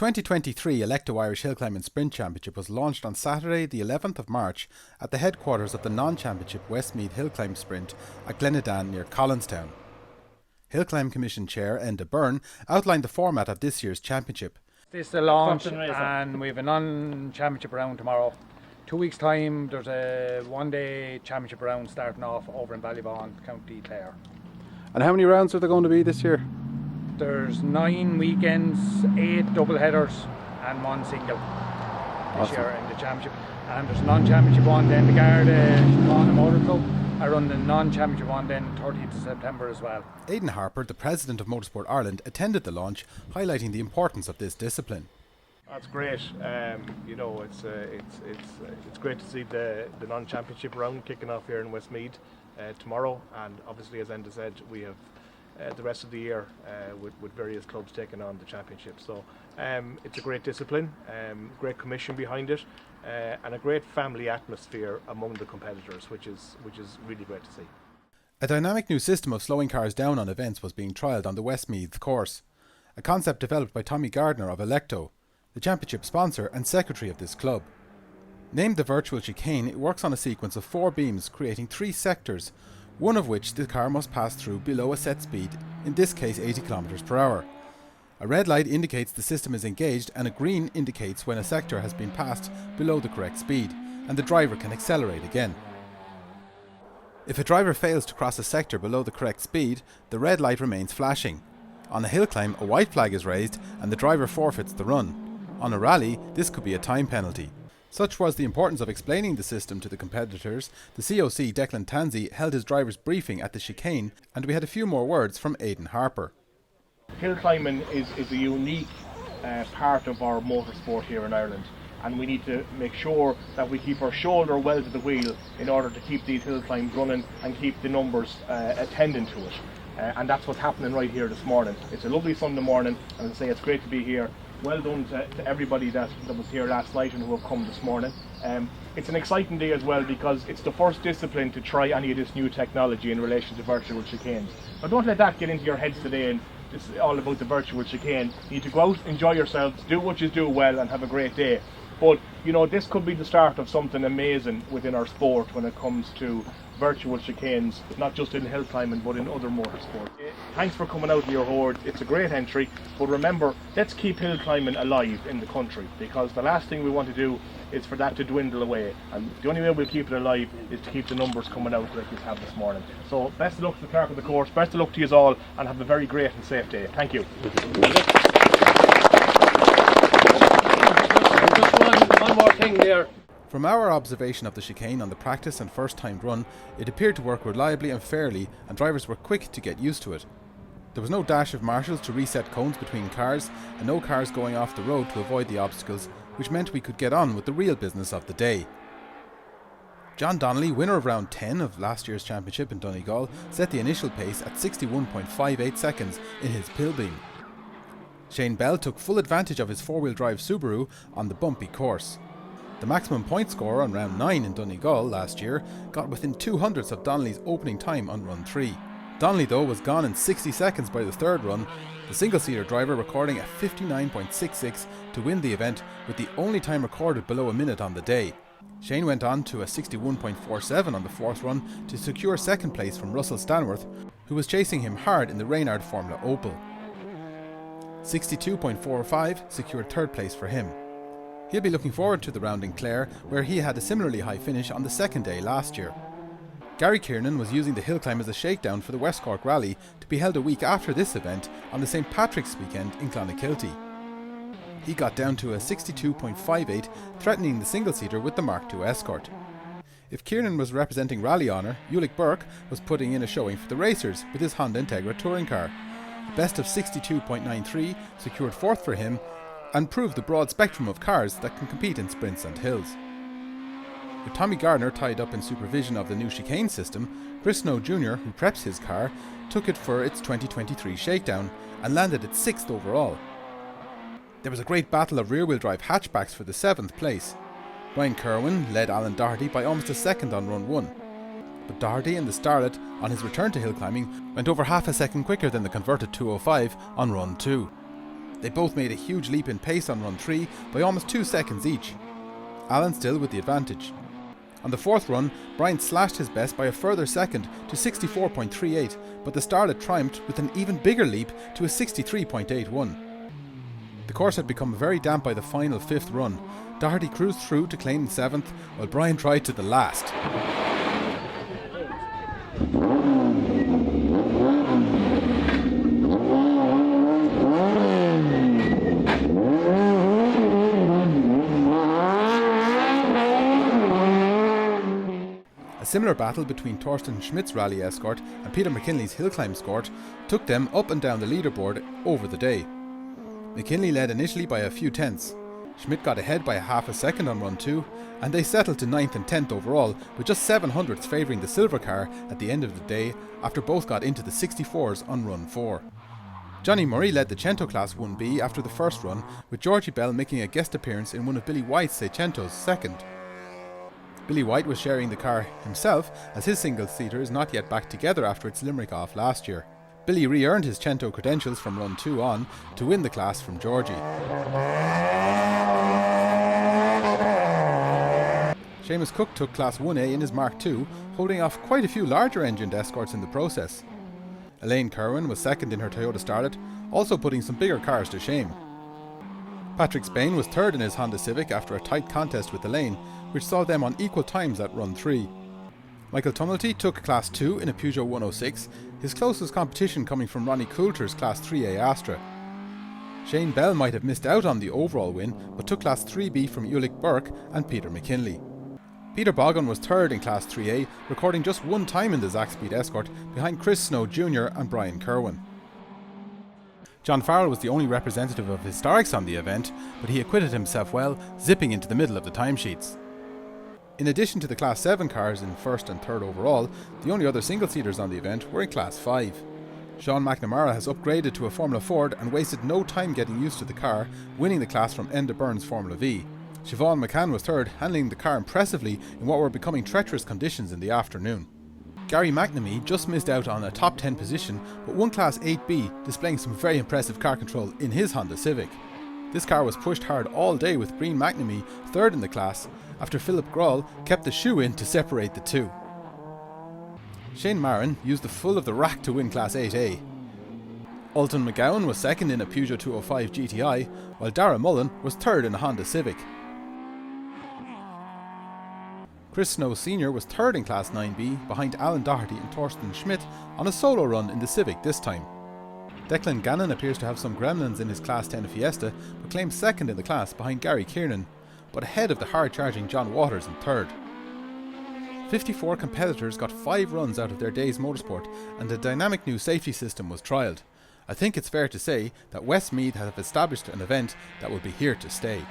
The 2023 Electo Irish Hillclimb and Sprint Championship was launched on Saturday the 11th of March at the headquarters of the non-championship Westmeath Hillclimb Sprint at Glenidan near Collinstown. Hillclimb Commission Chair Enda Byrne outlined the format of this year's championship. This is the launch and we have a non-championship round tomorrow. 2 weeks time there's a one-day championship round starting off over in Ballyvaughan, County Clare. And how many rounds are there going to be this year? There's 9 weekends, 8 double headers and 1 single this year in the championship. And there's a non-championship one then, the Garda Chicane Motor Club are running the non-championship one then 30th of September as well. Aidan Harper, the President of Motorsport Ireland, attended the launch, highlighting the importance of this discipline. That's great. It's great to see the non-championship round kicking off here in Westmeath tomorrow, and obviously, as Enda said, we have the rest of the year with various clubs taking on the championship. So it's a great discipline, great commission behind it, and a great family atmosphere among the competitors, which is really great to see. A dynamic new system of slowing cars down on events was being trialled on the Westmeath course, a concept developed by Tommy Gardner of Electo, the championship sponsor and secretary of this club. Named the virtual chicane, it works on a sequence of 4 beams creating 3 sectors, one of which the car must pass through below a set speed, in this case 80 km/h. A red light indicates the system is engaged and a green indicates when a sector has been passed below the correct speed and the driver can accelerate again. If a driver fails to cross a sector below the correct speed, the red light remains flashing. On a hill climb, a white flag is raised and the driver forfeits the run. On a rally, this could be a time penalty. Such was the importance of explaining the system to the competitors. The COC Declan Tansey held his driver's briefing at the chicane, and we had a few more words from Aidan Harper. Hill climbing is a unique part of our motorsport here in Ireland, and we need to make sure that we keep our shoulder well to the wheel in order to keep these hill climbs running and keep the numbers attending to it. And that's what's happening right here this morning. It's a lovely Sunday morning, and I say it's great to be here. Well done to everybody that was here last night and who have come this morning. It's an exciting day as well because it's the first discipline to try any of this new technology in relation to virtual chicanes. But don't let that get into your heads today and it's all about the virtual chicane. You need to go out, enjoy yourselves, do what you do well and have a great day. But you know, this could be the start of something amazing within our sport when it comes to virtual chicanes, not just in hill climbing but in other motorsports. Thanks for coming out in your horde. It's a great entry, but remember, let's keep hill climbing alive in the country, because the last thing we want to do is for that to dwindle away, and the only way we'll keep it alive is to keep the numbers coming out like we have this morning. So best of luck to the clerk of the course, best of luck to you all, and have a very great and safe day. Thank you. Just one more thing there. From our observation of the chicane on the practice and first time run, it appeared to work reliably and fairly, and drivers were quick to get used to it. There was no dash of marshals to reset cones between cars, and no cars going off the road to avoid the obstacles, which meant we could get on with the real business of the day. John Donnelly, winner of round 10 of last year's championship in Donegal, set the initial pace at 61.58 seconds in his Pilbeam. Shane Bell took full advantage of his four-wheel drive Subaru on the bumpy course. The maximum point score on round 9 in Donegal last year got within 200ths of Donnelly's opening time on run 3. Donnelly though was gone in 60 seconds by the third run, the single-seater driver recording a 59.66 to win the event, with the only time recorded below a minute on the day. Shane went on to a 61.47 on the fourth run to secure second place from Russell Stanworth, who was chasing him hard in the Reynard Formula Opel. 62.45 secured third place for him. He'll be looking forward to the round in Clare, where he had a similarly high finish on the second day last year. Gary Kiernan was using the hill climb as a shakedown for the West Cork Rally, to be held a week after this event on the St Patrick's weekend in Clonakilty. He got down to a 62.58, threatening the single-seater with the Mark II Escort. If Kiernan was representing Rally Honour, Ulick Burke was putting in a showing for the racers with his Honda Integra touring car. A best of 62.93 secured fourth for him, and proved the broad spectrum of cars that can compete in sprints and hills. With Tommy Gardner tied up in supervision of the new chicane system, Chris Snow Jr., who preps his car, took it for its 2023 shakedown and landed at 6th overall. There was a great battle of rear-wheel drive hatchbacks for the 7th place. Ryan Kerwin led Alan Doherty by almost a second on run 1. But Doherty in the Starlet, on his return to hill climbing, went over half a second quicker than the converted 205 on run 2. They both made a huge leap in pace on run 3 by almost 2 seconds each. Alan still with the advantage. On the fourth run, Brian slashed his best by a further second to 64.38, but the starlet triumphed with an even bigger leap to a 63.81. The course had become very damp by the final fifth run. Doherty cruised through to claim the seventh, while Brian tried to the last. A similar battle between Torsten Schmidt's rally escort and Peter McKinley's Hillclimb escort took them up and down the leaderboard over the day. McKinley led initially by a few tenths. Schmidt got ahead by a half a second on run 2, and they settled to 9th and 10th overall, with just 7/100ths favouring the silver car at the end of the day after both got into the 64s on run 4. Johnny Murray led the Cento Class 1B after the first run, with Georgie Bell making a guest appearance in one of Billy White's Seicentos second. Billy White was sharing the car himself, as his single-seater is not yet back together after its Limerick off last year. Billy re-earned his Cento credentials from run 2 on to win the class from Georgie. Seamus Cook took Class 1A in his Mark II, holding off quite a few larger engined escorts in the process. Elaine Kerwin was second in her Toyota Starlet, also putting some bigger cars to shame. Patrick Spain was third in his Honda Civic after a tight contest with Elaine, which saw them on equal times at run 3. Michael Tumulty took Class 2 in a Peugeot 106, his closest competition coming from Ronnie Coulter's Class 3A Astra. Shane Bell might have missed out on the overall win, but took Class 3B from Ulick Burke and Peter McKinley. Peter Bogan was third in Class 3A, recording just one time in the Zaxpeed Escort behind Chris Snow Jr. and Brian Kerwin. John Farrell was the only representative of Historics on the event, but he acquitted himself well, zipping into the middle of the timesheets. In addition to the Class 7 cars in first and third overall, the only other single-seaters on the event were in Class 5. Sean McNamara has upgraded to a Formula Ford and wasted no time getting used to the car, winning the class from Enda Burns Formula V. Siobhan McCann was third, handling the car impressively in what were becoming treacherous conditions in the afternoon. Gary McNamee just missed out on a top 10 position, but won Class 8B, displaying some very impressive car control in his Honda Civic. This car was pushed hard all day with Breen McNamee third in the class, after Philip Grohl kept the shoe in to separate the two. Shane Marin used the full of the rack to win Class 8A. Alton McGowan was second in a Peugeot 205 GTI, while Dara Mullen was third in a Honda Civic. Chris Snow Sr. was third in Class 9B, behind Alan Doherty and Torsten Schmidt on a solo run in the Civic this time. Declan Gannon appears to have some gremlins in his Class 10 Fiesta, but claims second in the class behind Gary Kiernan, but ahead of the hard-charging John Waters in third. 54 competitors got 5 runs out of their day's motorsport, and a dynamic new safety system was trialled. I think it's fair to say that Westmeath have established an event that will be here to stay.